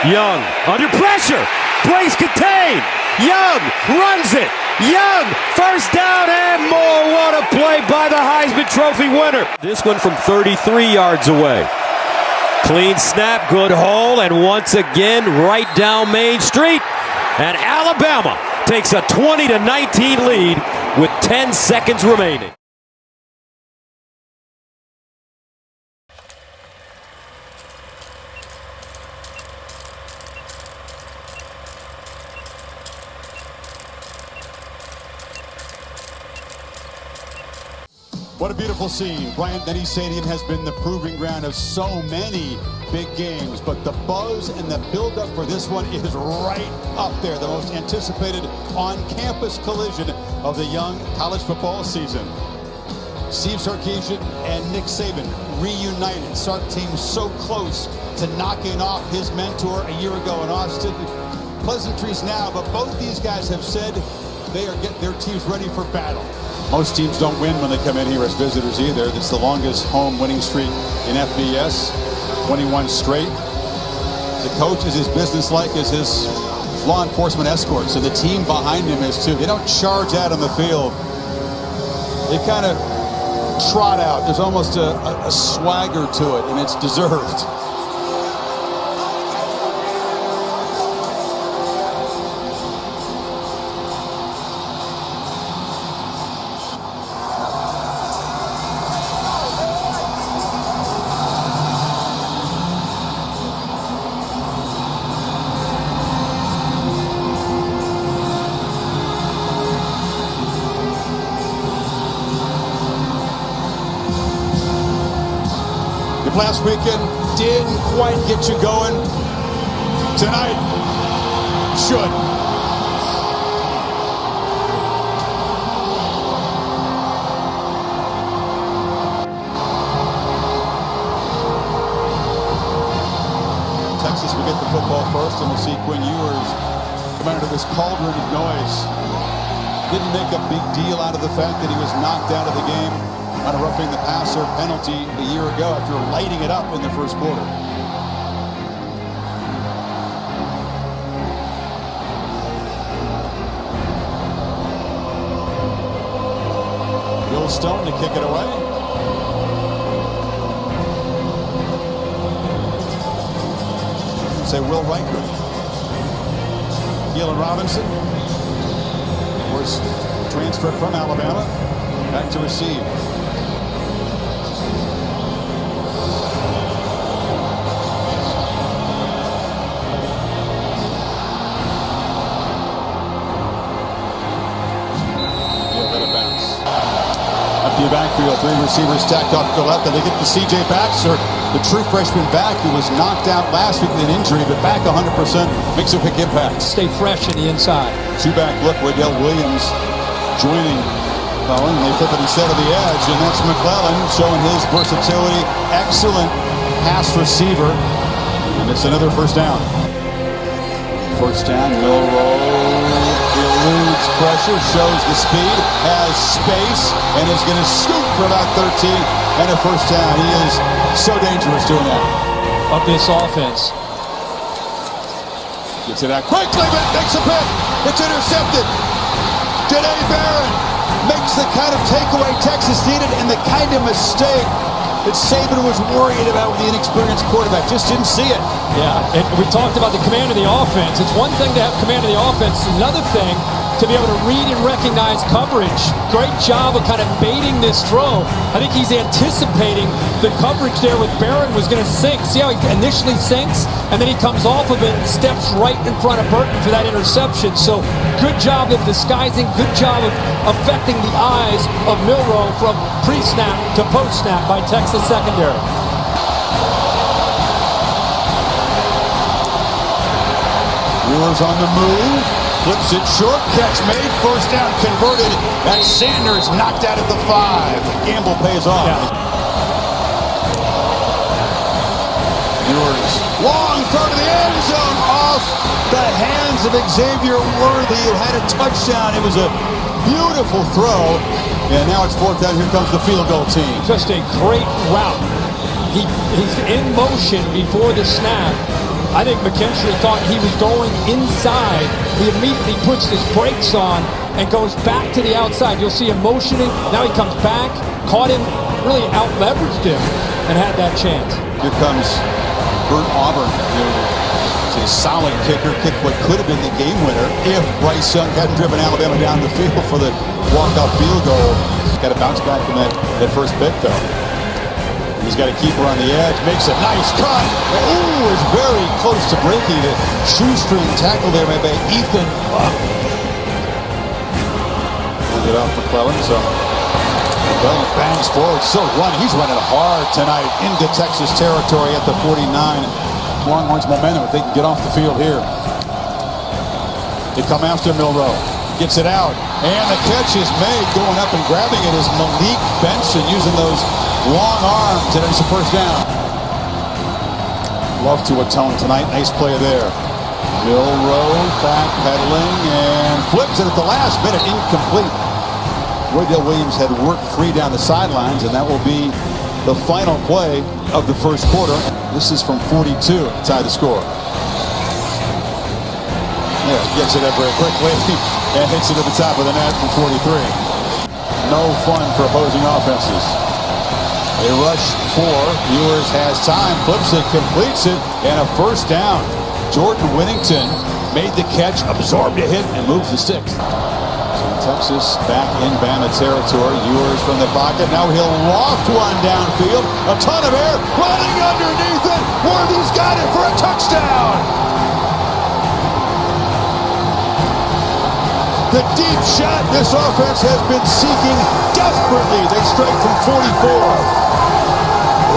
Young under pressure. Blaze contained. Young runs it. Young, first down and more. What a play by the Heisman Trophy winner. This one from 33 yards away. Clean snap, good hole, and once again right down Main Street. And Alabama takes a 20-19 lead with 10 seconds remaining. What a beautiful scene. Bryant-Denny Stadium has been the proving ground of so many big games, but the buzz and the build-up for this one is right up there. The most anticipated on-campus collision of the young college football season. Steve Sarkisian and Nick Saban reunited. Sark team so close to knocking off his mentor a year ago in Austin. Pleasantries now, but both these guys have said they are getting their teams ready for battle. Most teams don't win when they come in here as visitors either. It's the longest home winning streak in FBS, 21 straight. The coach is as businesslike as his law enforcement escorts, and the team behind him is too. They don't charge out on the field. They kind of trot out. There's almost a swagger to it, and it's deserved. If last weekend didn't quite get you going, tonight should. Texas will get the football first, and we'll see Quinn Ewers come out of this cauldron of noise. Didn't make a big deal out of the fact that he was knocked out of the game on a roughing the passer penalty a year ago after lighting it up in the first quarter. Will Stone to kick it away. Say Will Riker. Keelan Robinson, of course, transferred from Alabama, back to receive. The backfield, three receivers stacked up to the left, and they get to C.J. Baxter, the true freshman back who was knocked out last week with an injury, but back 100%, makes a big impact. Stay fresh in the inside. Two-back look, Waddell Williams joining Cullen. They flip it instead of the edge, and that's McClellan showing his versatility. Excellent pass receiver, and it's another first down. First down, will roll. Eludes pressure, shows the speed, has space, and is going to scoop for about 13 and a first down. He is so dangerous doing that. Of this offense. Gets it out quickly, but makes a pick. It's intercepted. Janae Barron makes the kind of takeaway Texas needed and the kind of mistake that Saban was worried about with the inexperienced quarterback. Just didn't see it. Yeah, and we talked about the command of the offense. It's one thing to have command of the offense. It's another thing to be able to read and recognize coverage. Great job of kind of baiting this throw. I think he's anticipating the coverage there with Barron was going to sink. See how he initially sinks, and then he comes off of it and steps right in front of Burton for that interception. So good job of disguising, good job of affecting the eyes of Milroe from pre-snap to post-snap by Texas secondary. Ewers on the move, flips it short, catch made, first down converted. That's Sanders knocked out at the 5. Gamble pays off. Yeah. Ewers, long throw to the end zone, off the hands of Xavier Worthy, who had a touchdown. It was a beautiful throw. And now it's fourth down. Here comes the field goal team. Just a great route. He's in motion before the snap. I think McKinstry thought he was going inside. He immediately puts his brakes on and goes back to the outside. You'll see him motioning. Now he comes back, caught him, really out-leveraged him, and had that chance. Here comes Bert Auburn. He's a solid kicker. Kicked what could have been the game winner if Bryce Young hadn't driven Alabama down the field for the walk-off field goal. Got to bounce back from that first pick, though. He's got a keeper on the edge, makes a nice cut. Ooh, is very close to breaking it. Shoestring tackle there by Ethan. Handed off McClellan, so McClellan bangs forward, still running. He's running hard tonight into Texas territory at the 49. Longhorns momentum if they can get off the field here. They come after Milroe. Gets it out, and the catch is made. Going up and grabbing it is Malik Benson using those long arms, and it's a first down. Love to atone tonight. Nice play there. Milroe backpedaling and flips it at the last minute. Incomplete. Roydell Williams had worked free down the sidelines, and that will be the final play of the first quarter. This is from 42 to tie the score. Yeah, gets it up very quickly and hits it at the top of the net from 43. No fun for opposing offenses. They rush 4. Ewers has time, flips it, completes it, and a first down. Jordan Whittington made the catch, absorbed a hit, and moves the sticks. So Texas back in Bama territory. Ewers from the pocket. Now he'll loft one downfield. A ton of air running underneath it. Worthy's got it for a touchdown. The deep shot this offense has been seeking desperately. They strike from 44.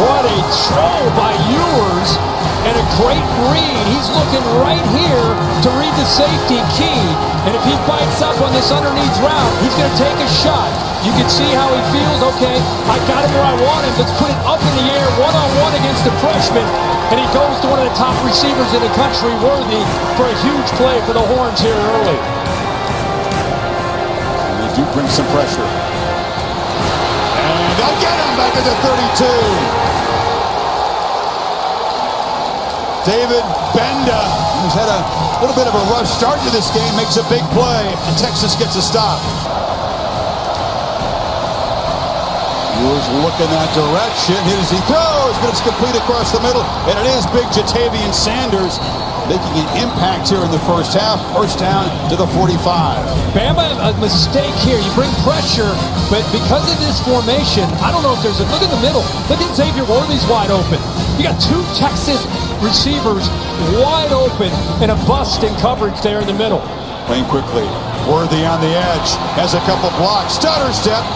What a throw by Ewers and a great read. He's looking right here to read the safety key. And if he bites up on this underneath route, he's going to take a shot. You can see how he feels. Okay, I got him where I want him. Let's put it up in the air, one-on-one against the freshman. And he goes to one of the top receivers in the country, Worthy, for a huge play for the Horns here early. Do bring some pressure. And they'll get him back at the 32. David Benda, who's had a little bit of a rough start to this game, makes a big play, and Texas gets a stop. Ewers looking that direction. Here as he throws, but it's complete across the middle, and it is big Jatavian Sanders making an impact here in the first half. First down to the 45. Bama, a mistake here. You bring pressure, but because of this formation, I don't know if there's a look in the middle. Look at Xavier Worthy's wide open. You got 2 Texas receivers wide open and a bust in coverage there in the middle. Playing quickly. Worthy on the edge. Has a couple blocks. Stutter step.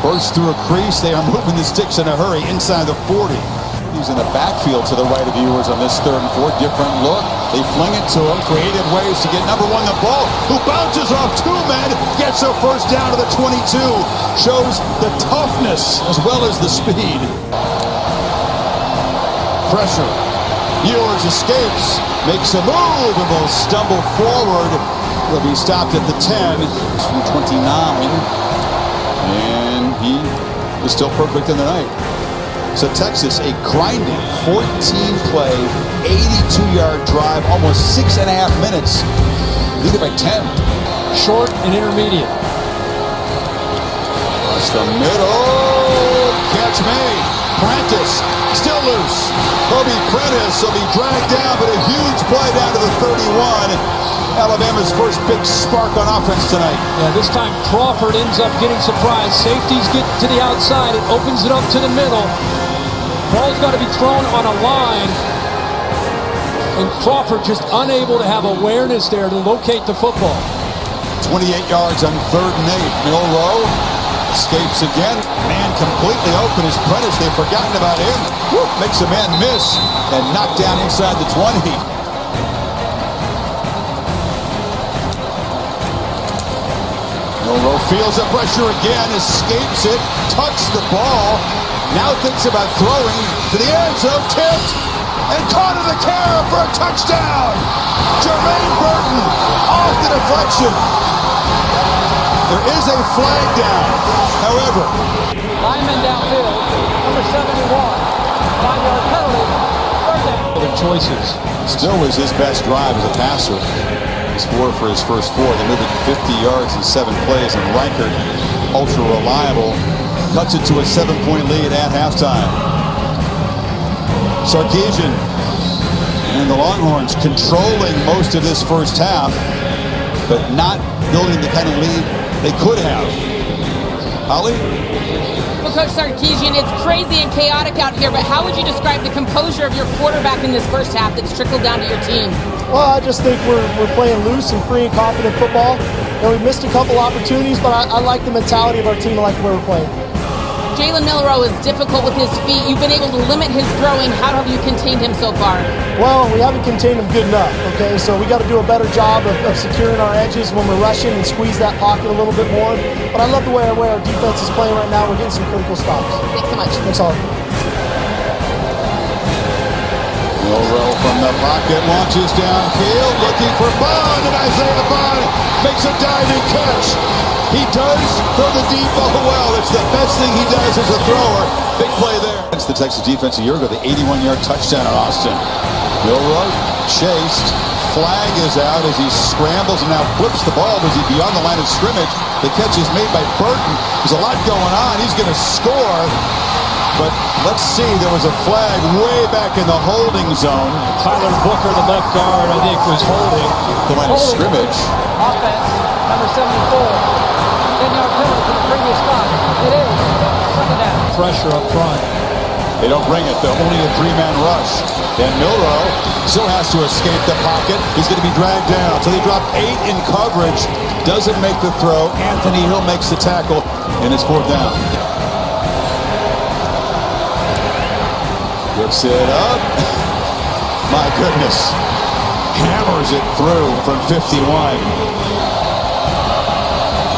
Bursts through a crease. They are moving the sticks in a hurry inside the 40. He's in the backfield to the right of Ewers on this 3rd and 4. Different look. They fling it to him. Creative ways to get number 1 the ball. Who bounces off 2 men. Gets a first down to the 22. Shows the toughness as well as the speed. Pressure. Ewers escapes. Makes a move and will stumble forward. He'll be stopped at the 10. From 29. And he is still perfect in the night. So Texas, a grinding 14-play, 82-yard drive, almost 6.5 minutes. Lead it by 10. Short and intermediate. Across the middle. Catch made. Prentice still loose. Kobe Prentice will be dragged down, but a huge play down to the 31. Alabama's first big spark on offense tonight. Yeah, this time Crawford ends up getting surprised. Safeties get to the outside. It opens it up to the middle. Ball's got to be thrown on a line. And Crawford just unable to have awareness there to locate the football. 28 yards on 3rd and 8. Milroe escapes again. Man completely open is Prentice. They've forgotten about him. Woo, makes a man miss and knocked down inside the 20. Milroe feels the pressure again, escapes it, tucks the ball. Now thinks about throwing to the end zone, tipped, and caught in the carry for a touchdown. Jermaine Burton off the deflection. There is a flag down, however. Lineman downfield, number 71, 5-yard penalty, 3rd down. The choices. Still was his best drive as a passer. He scored for his first 4. They moved it 50 yards in 7 plays, and Reichert, ultra reliable, cuts it to a 7-point lead at halftime. Sarkisian and the Longhorns controlling most of this first half, but not building the kind of lead they could have. Holly? Well, Coach Sarkisian, it's crazy and chaotic out here, but how would you describe the composure of your quarterback in this first half that's trickled down to your team? Well, I just think we're playing loose and free and confident football. And we missed a couple opportunities, but I like the mentality of our team. I like the way we're playing. Jalen Milroe is difficult with his feet. You've been able to limit his throwing. How have you contained him so far? Well, we haven't contained him good enough, okay? So we got to do a better job of securing our edges when we're rushing and squeeze that pocket a little bit more. But I love the way our defense is playing right now. We're getting some critical stops. Thanks so much. Thanks, all. Milroe from the pocket launches downfield, looking for Bond, and Isaiah Bond makes a diving catch. He does throw the deep ball well. It's the best thing he does as a thrower. Big play there. It's the Texas defense a year ago, the 81-yard touchdown in Austin. Milroe chased. Flag is out as he scrambles and now flips the ball. Was he beyond the line of scrimmage? The catch is made by Burton. There's a lot going on. He's going to score. But let's see, there was a flag way back in the holding zone. Tyler Booker, the left guard, I think was holding. The line of scrimmage. Offense, number 74. 10-yard penalty for the previous stop. It is. Second down. Pressure up front. They don't bring it, though. Only a 3-man rush. And Milroe still has to escape the pocket. He's going to be dragged down. So they drop 8 in coverage. Doesn't make the throw. Anthony Hill makes the tackle, and it's 4th down. Gets it up. My goodness. Hammers it through from 51.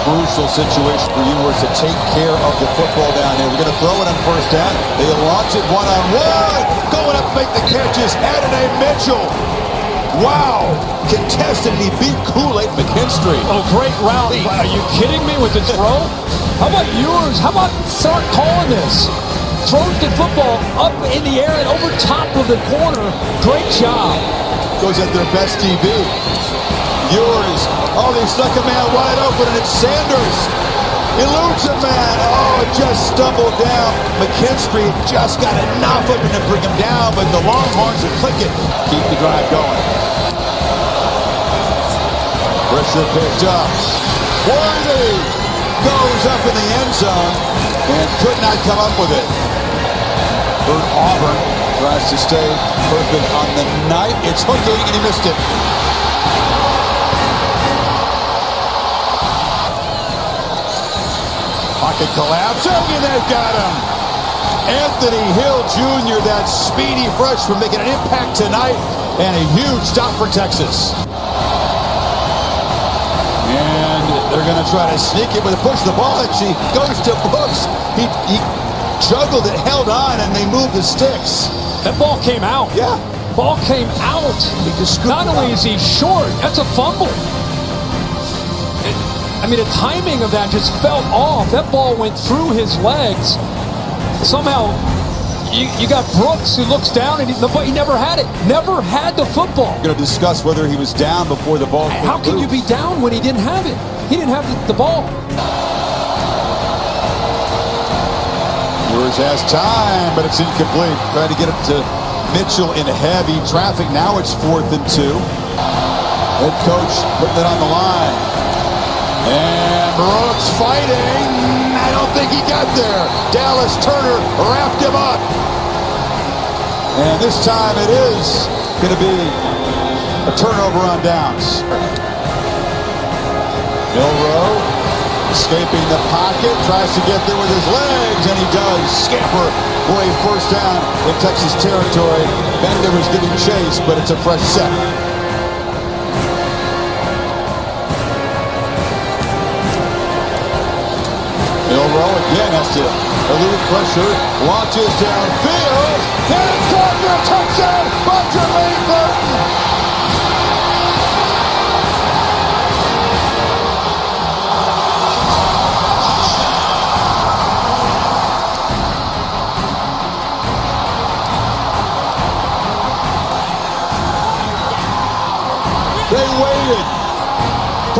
Crucial situation for yours to take care of the football down here. We're going to throw it on 1st down. They launch it one-on-one. Going up to make the catches. Adonai Mitchell. Wow. Contested. He beat Kool-Aid McKinstry. Oh, great route. Are you kidding me with the throw? How about yours? How about Sark calling this? Throws the football up in the air and over top of the corner. Great job. Goes at their best TV. Yours. Oh, they stuck a man wide open, and it's Sanders. Eludes a man. Oh, just stumbled down. McKinstry just got enough of him to bring him down, but the Longhorns will click it. Keep the drive going. Pressure picked up. Worthy goes up in the end zone and could not come up with it. Bert Auburn tries to stay perfect on the night. It's hooking, and he missed it. Pocket collapse, and they've got him. Anthony Hill Jr., that speedy freshman, making an impact tonight, and a huge stop for Texas. And they're going to try to sneak it with a push. The ball actually goes to Brooks. He juggled it, held on, and they moved the sticks. That ball came out. Yeah. Ball came out. Not only is he short, that's a fumble. The timing of that just felt off. That ball went through his legs. Somehow, you got Brooks who looks down, and he never had it. Never had the football. We're going to discuss whether he was down before the ball. How can you be down when he didn't have it? He didn't have the ball. Yours has time, but it's incomplete. Trying to get it to Mitchell in heavy traffic. Now it's 4th and 2. Head coach putting it on the line. And Brooks fighting. I don't think he got there. Dallas Turner wrapped him up. And this time it is going to be a turnover on downs. Milroe escaping the pocket, tries to get there with his legs, and he does. Scamper for a 1st down in Texas territory. Bender is getting chased, but it's a fresh set. Milroe again has to elude pressure, launches downfield, and it's caught for a touchdown by Jermaine Burton.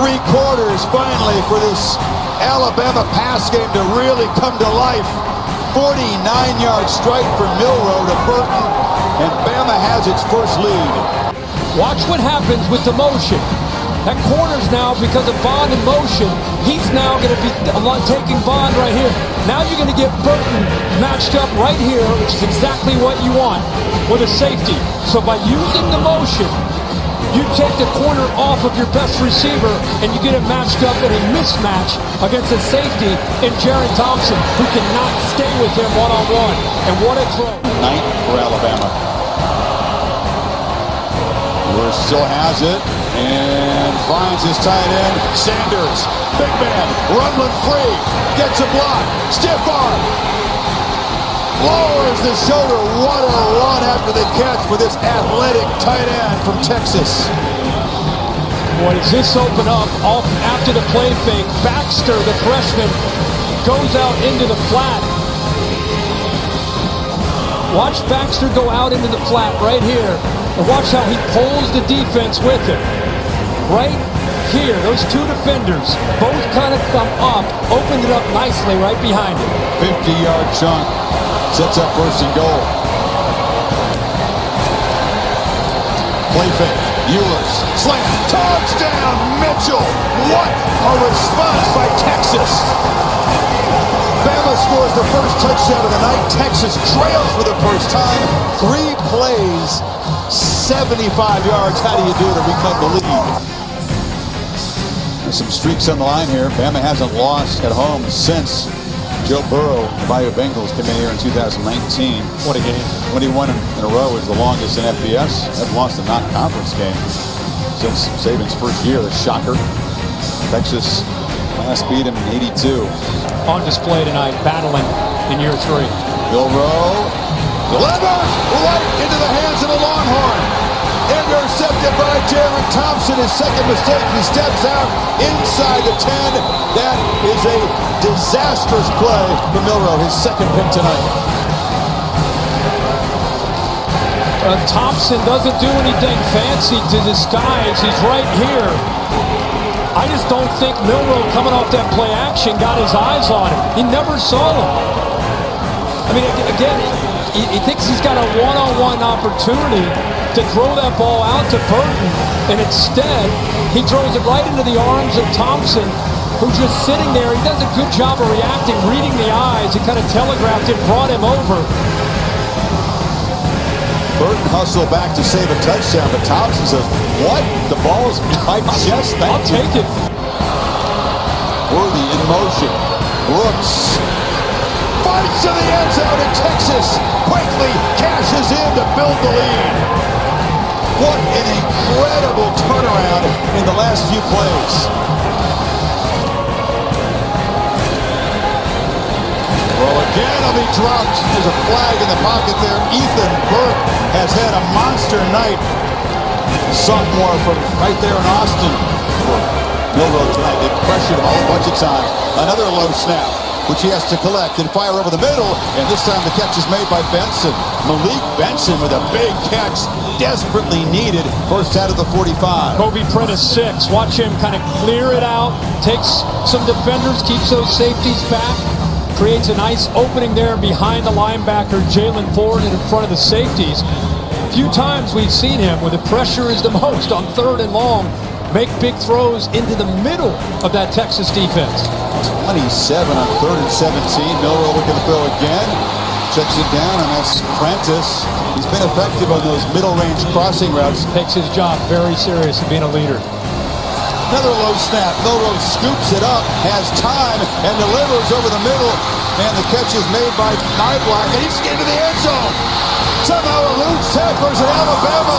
3 quarters finally for this Alabama pass game to really come to life. 49-yard strike from Milroe to Burton, and Bama has its first lead. Watch what happens with the motion. That corner's now, because of Bond in motion, he's now going to be taking Bond right here. Now you're going to get Burton matched up right here, which is exactly what you want with a safety. So by using the motion, you take the corner off of your best receiver and you get him matched up in a mismatch against a safety in Jaron Thompson, who cannot stay with him one-on-one. And what a throw. 9th for Alabama. Lewis still has it and finds his tight end, Sanders. Big man, rumbling free, gets a block, stiff arm. Lowers the shoulder. What a run after the catch for this athletic tight end from Texas. Boy, does this open up off after the play fake. Baxter, the freshman, goes out into the flat. Watch Baxter go out into the flat right here. And watch how he pulls the defense with him. Right here, those 2 defenders both kind of come up, opened it up nicely right behind him. 50-yard chunk. Sets up 1st and goal. Play fake. Ewers. Slam. Touchdown, Mitchell. What a response by Texas. Bama scores the first touchdown of the night. Texas trails for the first time. 3 plays, 75 yards. How do you do it to reclaim the lead? There's some streaks on the line here. Bama hasn't lost at home since Joe Burrow, the Bayou Bengals, came in here in 2019. What a game. 21 in a row is the longest in FBS. Haven't lost a non-conference game since Saban's first year. The shocker. Texas last beat him in 82. On display tonight, battling in year 3. Milroe delivers right into the hands of the Longhorn. Intercepted by Jaron Thompson. His second mistake. He steps out inside the 10. That is a disastrous play for Milroe. His second pick tonight. Thompson doesn't do anything fancy to disguise. He's right here. I just don't think Milroe, coming off that play action, got his eyes on him. He never saw him. I mean, again, he thinks he's got a one-on-one opportunity to throw that ball out to Burton, and instead, he throws it right into the arms of Thompson, who's just sitting there. He does a good job of reacting, reading the eyes. He kind of telegraphed it, brought him over. Burton hustled back to save a touchdown, but Thompson says, what? The ball's in my chest. I'll take it. Worthy in motion. Brooks fights to the end zone, and Texas quickly cashes in to build the lead. What an incredible turnaround in the last few plays. Well, again, he'll be dropped. There's a flag in the pocket there. Ethan Burke has had a monster night. Sophomore from right there in Austin. Milroe tonight. They pressured him a whole bunch of time. Another low snap, which he has to collect and fire over the middle. And this time the catch is made by Benson. Malik Benson with a big catch. Desperately needed. First out of the 45. Kobe Prentice 6. Watch him kind of clear it out. Takes some defenders, keeps those safeties back. Creates a nice opening there behind the linebacker, Jalen Ford, and in front of the safeties. Few times we've seen him, where the pressure is the most on 3rd and long, make big throws into the middle of that Texas defense. 27 on 3rd and 17. Milroe looking to throw again. Checks it down, and that's Prentice. He's been effective on those middle-range crossing routes. Takes his job very serious of being a leader. Another low snap. Milroe scoops it up, has time, and delivers over the middle. And the catch is made by Nyblack, and he's into the end zone. Somehow eludes tacklers in Alabama.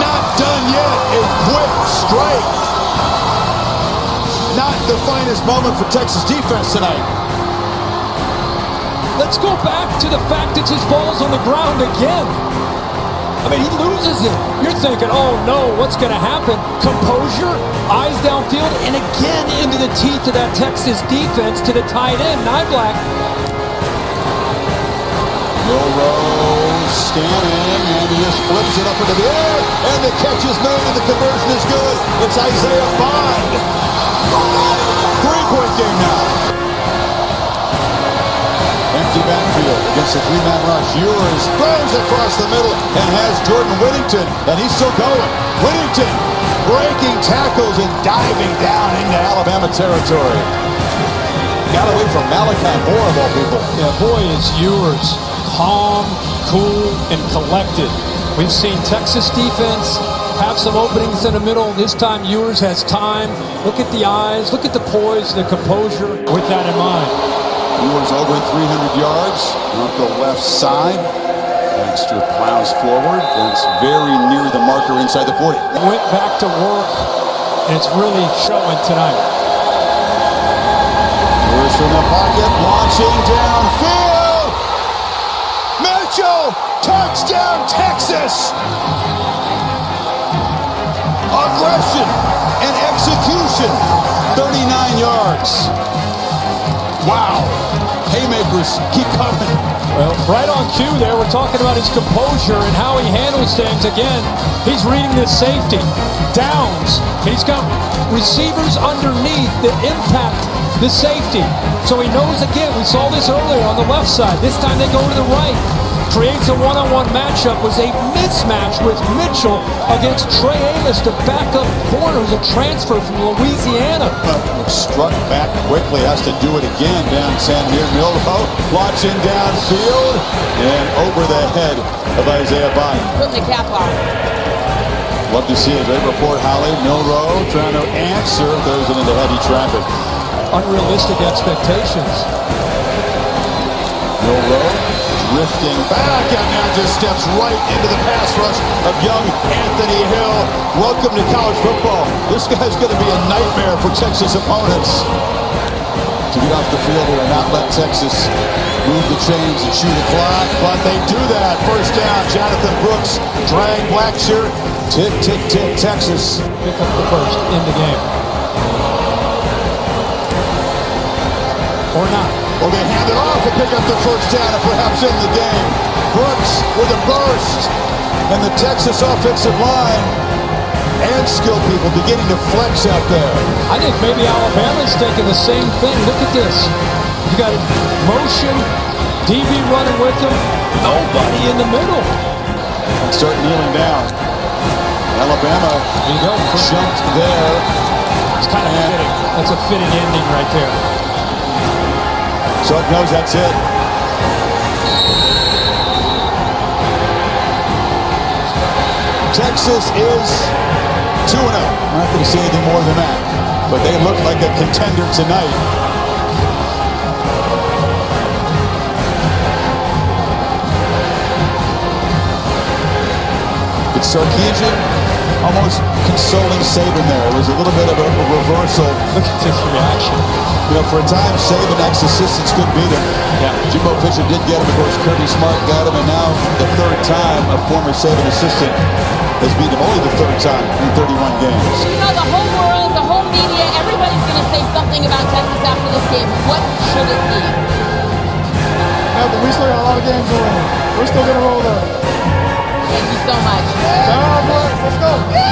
Not done yet. A quick strike. Not the finest moment for Texas defense tonight. Let's go back to the fact that his ball's on the ground again. I mean, he loses it. You're thinking, oh no, what's going to happen? Composure, eyes downfield, and again into the teeth of that Texas defense to the tight end, Nyblack. Milroe Standing, and he just flips it up into the air, and the catch is made, and the conversion is good. It's Isaiah Bond. 3-point game now. Empty backfield against the 3-man rush. Ewers throws across the middle and has Jordan Whittington, and he's still going. Whittington breaking tackles and diving down into Alabama territory. Got away from Malachi Moore of all people. Yeah, boy, is Ewers calm, cool, and collected. We've seen Texas defense have some openings in the middle. This time Ewers has time. Look at the eyes, look at the poise, the composure with that in mind. Ewers over 300 yards on the left side. Baxter plows forward. That's very near the marker inside the 40. Went back to work, and it's really showing tonight. Ewers from the pocket, launching downfield. Mitchell, touchdown Texas. Aggression and execution, 39 yards. Wow. Haymakers keep coming. Well, right on cue there, we're talking about his composure and how he handles things. Again, he's reading this safety. Downs. He's got receivers underneath that impact the safety. So he knows, again, we saw this earlier on the left side. This time they go to the right. Creates a one-on-one matchup. Was a mismatch with Mitchell against Trey Amos, the backup corner, who's a transfer from Louisiana. Struck back quickly, has to do it again down Sanmir Milroe. Launching downfield and over the head of Isaiah Bond. Putting the cap on. Love to see a great report, Holly. Milroe trying to answer, throws it into heavy traffic. Unrealistic expectations. Milroe drifting back and now just steps right into the pass rush of young Anthony Hill. Welcome to college football. This guy's going to be a nightmare for Texas opponents. To get off the field here and not let Texas move the chains and chew the clock, but they do that. First down, Jonathan Brooks, drag Blackshear. Tick, tick, tick, Texas. Pick up the first in the game. Or not. Or they hand it off and pick up the first down and perhaps end the game. Brooks with a burst. And the Texas offensive line and skill people beginning to flex out there. I think maybe Alabama's thinking the same thing. Look at this. You got a motion, DB running with them, nobody in the middle. And start kneeling down. Alabama jumped there. It's kind of fitting. That's a fitting ending right there. So it knows that's it. Texas is 2-0. I'm not going to say anything more than that. But they look like a contender tonight. It's Sarkisian almost consoling Saban there. It was a little bit of a reversal. Look at this reaction. You know, for a time, Saban ex-assistants couldn't beat him. Yeah. Jimbo Fisher did get him. Of course, Kirby Smart got him. And now the third time a former Saban assistant has beat him. Only the third time in 31 games. You know, the whole world, the whole media, everybody's going to say something about Texas after this game. What should it be? Yeah, but we still got a lot of games to win. We're still going to roll though. Thank you so much. Let's go.